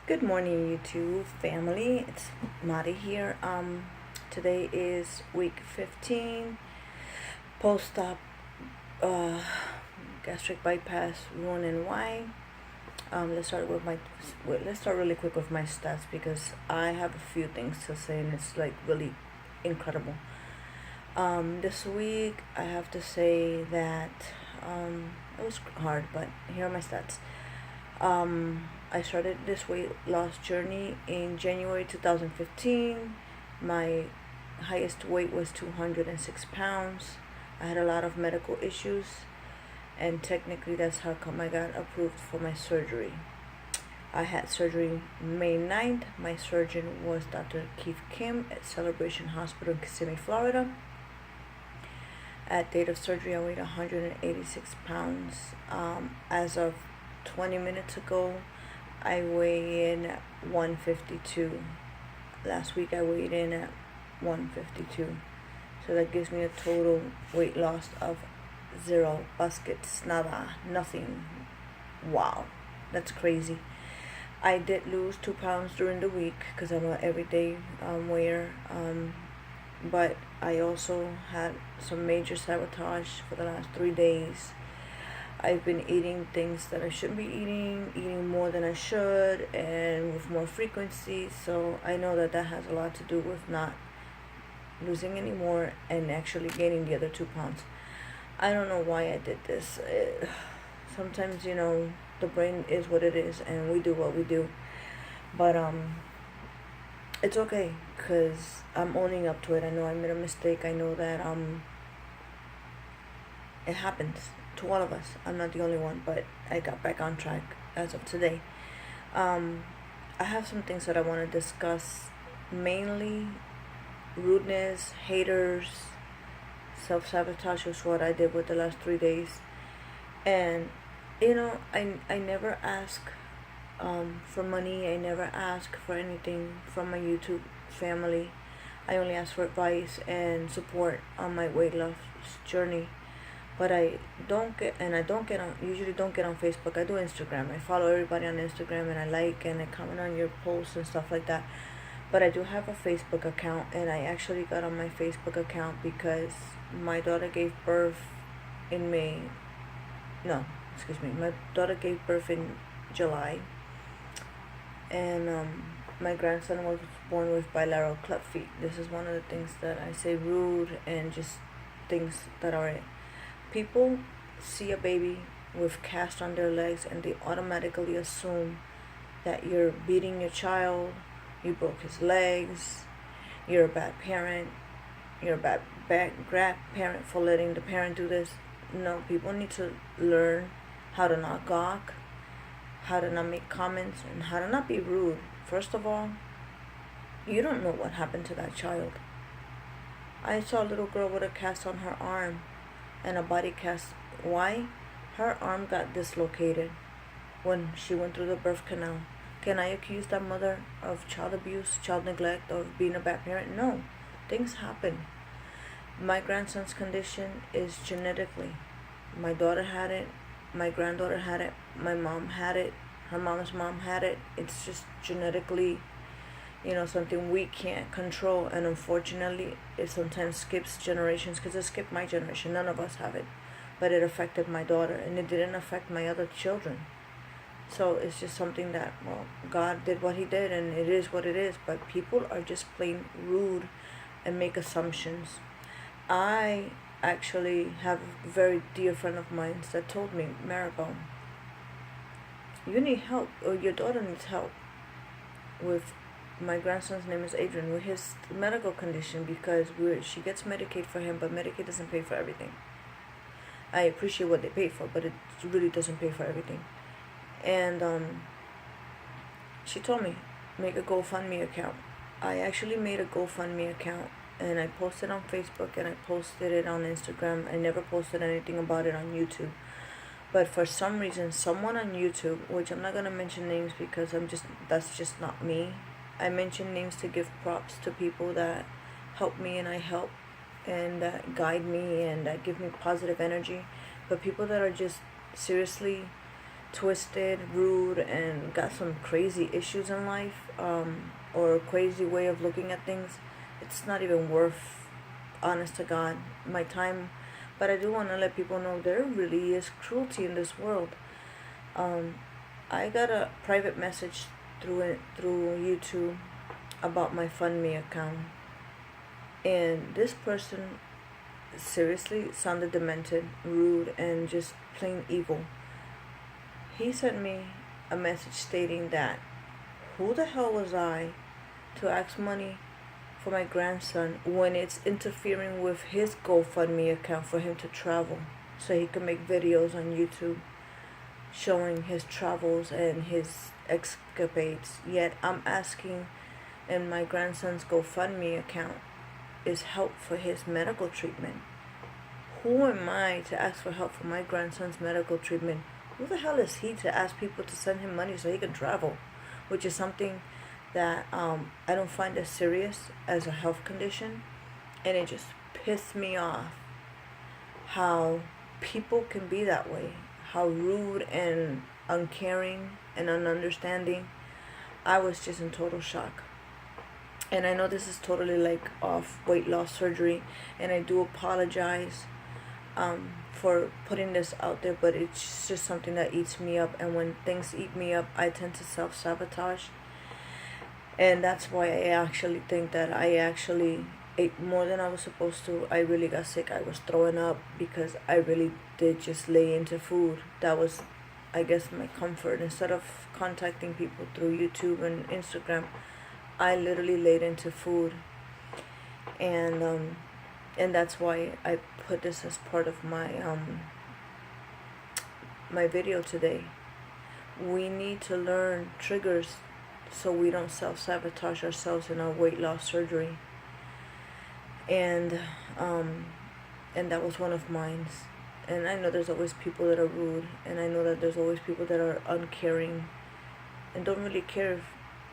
Good morning, YouTube family. It's Mari here. Today is week 15, post-op uh, gastric bypass, run and why. Let's start really quick with my stats because I have a few things to say and it's like really incredible. This week I have to say that it was hard, but here are my stats. I started this weight loss journey in January 2015. My highest weight was 206 pounds. I had a lot of medical issues, and technically, that's how come I got approved for my surgery. I had surgery May 9th. My surgeon was Dr. Keith Kim at Celebration Hospital in Kissimmee, Florida. At date of surgery, I weighed 186 pounds. As of 20 minutes ago, I weigh in at 152. Last week I weighed in at 152. So that gives me a total weight loss of 0 baskets, nada, nothing. Wow, that's crazy. I did lose 2 pounds during the week because I'm an everyday weigher. But I also had some major sabotage for the last 3 days. I've been eating things that I shouldn't be eating more than I should, and with more frequency. So I know that that has a lot to do with not losing any more and actually gaining the other 2 pounds. I don't know why I did this. Sometimes, the brain is what it is, and we do what we do. But it's okay, because I'm owning up to it. I know I made a mistake. I know that it happens to all of us. I'm not the only one, but I got back on track as of today. I have some things that I want to discuss, mainly rudeness, haters, self-sabotage is what I did with the last 3 days. And I never ask for money. I never ask for anything from my YouTube family. I only ask for advice and support on my weight loss journey. But I usually don't get on Facebook. I do Instagram. I follow everybody on Instagram, and I like and I comment on your posts and stuff like that. But I do have a Facebook account, and I actually got on my Facebook account because my daughter gave birth in May. No, excuse me. My daughter gave birth in July, and my grandson was born with bilateral club feet. This is one of the things that I say rude and just things that are people see a baby with cast on their legs and they automatically assume that you're beating your child, you broke his legs, you're a bad parent, you're a bad grandparent for letting the parent do this. No, people need to learn how to not gawk, how to not make comments, and how to not be rude. First of all, you don't know what happened to that child. I saw a little girl with a cast on her arm and a body cast. Why? Her arm got dislocated when she went through the birth canal. Can I accuse that mother of child abuse, child neglect, of being a bad parent? No. Things happen. My grandson's condition is genetically. My daughter had it. My granddaughter had it. My mom had it. Her mom's mom had it. It's just genetically something we can't control, and unfortunately it sometimes skips generations, because it skipped my generation. None of us have it, but it affected my daughter, and it didn't affect my other children. So it's just something that, well, God did what he did, and it is what it is. But people are just plain rude and make assumptions. I actually have a very dear friend of mine that told me, Maribel, you need help, or your daughter needs help with, my grandson's name is Adrian, with his medical condition, because she gets Medicaid for him, but Medicaid doesn't pay for everything. I appreciate what they pay for, but it really doesn't pay for everything. And she told me, make a GoFundMe account. I actually made a GoFundMe account, and I posted on Facebook, and I posted it on Instagram. I never posted anything about it on YouTube. But for some reason, someone on YouTube, which I'm not going to mention names because that's just not me. I mention names to give props to people that help me and I help, and that guide me and that give me positive energy. But people that are just seriously twisted, rude, and got some crazy issues in life, or a crazy way of looking at things, it's not even worth, honest to God, my time. But I do want to let people know there really is cruelty in this world. Um, I got a private message through YouTube about my FundMe account, and this person seriously sounded demented, rude, and just plain evil. He sent me a message stating that who the hell was I to ask money for my grandson when it's interfering with his GoFundMe account for him to travel so he can make videos on YouTube showing his travels and his escapades. Yet I'm asking in my grandson's GoFundMe account is help for his medical treatment. Who am I to ask for help for my grandson's medical treatment? Who the hell is he to ask people to send him money so he can travel? Which is something that I don't find as serious as a health condition. And it just pissed me off how people can be that way. How rude and uncaring and ununderstanding. I was just in total shock. And I know this is totally like off weight loss surgery, and I do apologize for putting this out there, but it's just something that eats me up, and when things eat me up, I tend to self-sabotage. And that's why I actually think that I actually ate more than I was supposed to. I really got sick. I was throwing up because I really did just lay into food. That was, I guess, my comfort. Instead of contacting people through YouTube and Instagram, I literally laid into food. And that's why I put this as part of my my video today. We need to learn triggers so we don't self-sabotage ourselves in our weight loss surgery. And that was one of mine. And I know there's always people that are rude, and I know that there's always people that are uncaring and don't really care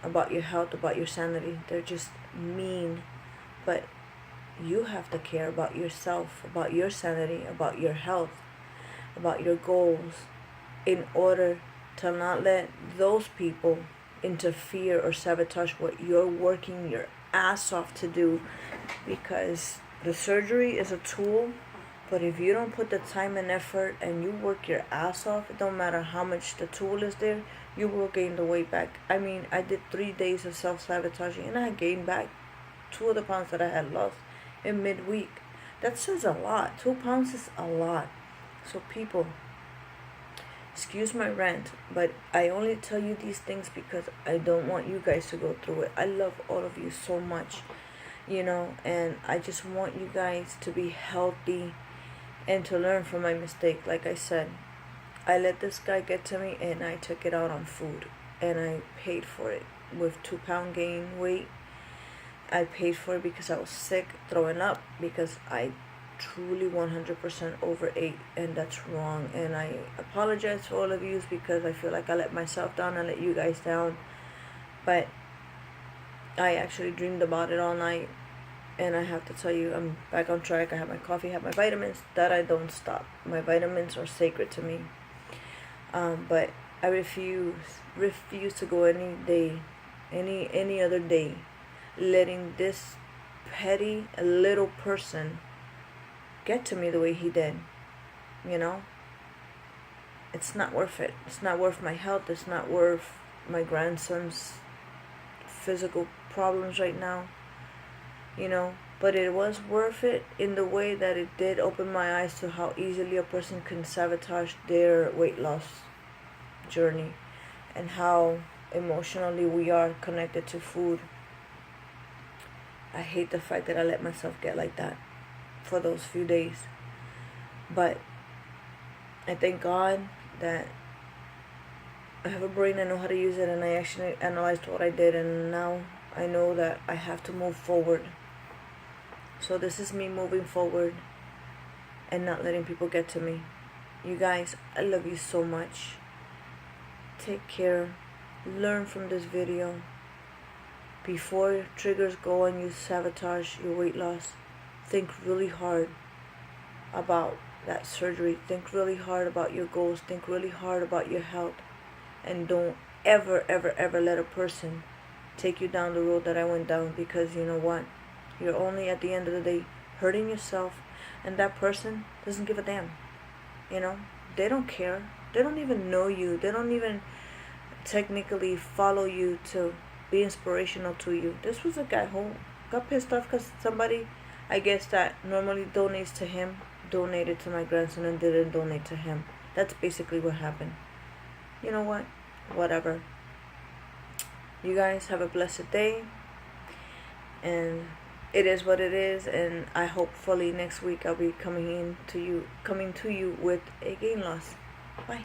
about your health, about your sanity. They're just mean. But you have to care about yourself, about your sanity, about your health, about your goals, in order to not let those people interfere or sabotage what you're working your ass off to do. Because the surgery is a tool, but if you don't put the time and effort and you work your ass off, it don't matter how much the tool is there, you will gain the weight back. I mean, I did 3 days of self-sabotaging and I gained back 2 of the pounds that I had lost in midweek. That says a lot. 2 pounds is a lot. So people, excuse my rant, but I only tell you these things because I don't want you guys to go through it. I love all of you so much, and I just want you guys to be healthy and to learn from my mistake. Like I said, I let this guy get to me and I took it out on food, and I paid for it with 2 pound gain weight. I paid for it because I was sick, throwing up, because I truly 100% overate, and that's wrong. And I apologize to all of you because I feel like I let myself down and let you guys down. But I actually dreamed about it all night, and I have to tell you, I'm back on track. I have my coffee, have my vitamins. That I don't stop. My vitamins are sacred to me. But I refuse to go any day, any other day, letting this petty little person get to me the way he did. It's not worth it. It's not worth my health. It's not worth my grandson's physical problems right now. But it was worth it in the way that it did open my eyes to how easily a person can sabotage their weight loss journey, and how emotionally we are connected to food. I hate the fact that I let myself get like that for those few days. But I thank God that I have a brain, I know how to use it, and I actually analyzed what I did, and now I know that I have to move forward. So this is me moving forward and not letting people get to me. You guys, I love you so much. Take care. Learn from this video. Before triggers go and you sabotage your weight loss, think really hard about that surgery, think really hard about your goals, think really hard about your health, and don't ever, ever, ever let a person take you down the road that I went down, because you know what? You're only at the end of the day hurting yourself, and that person doesn't give a damn. You know, they don't care. They don't even know you. They don't even technically follow you to be inspirational to you. This was a guy who got pissed off because somebody, I guess, that normally donates to him, donated to my grandson and didn't donate to him. That's basically what happened. You know what? Whatever. You guys have a blessed day, and it is what it is, and I hopefully next week I'll be coming to you with a gain loss. Bye.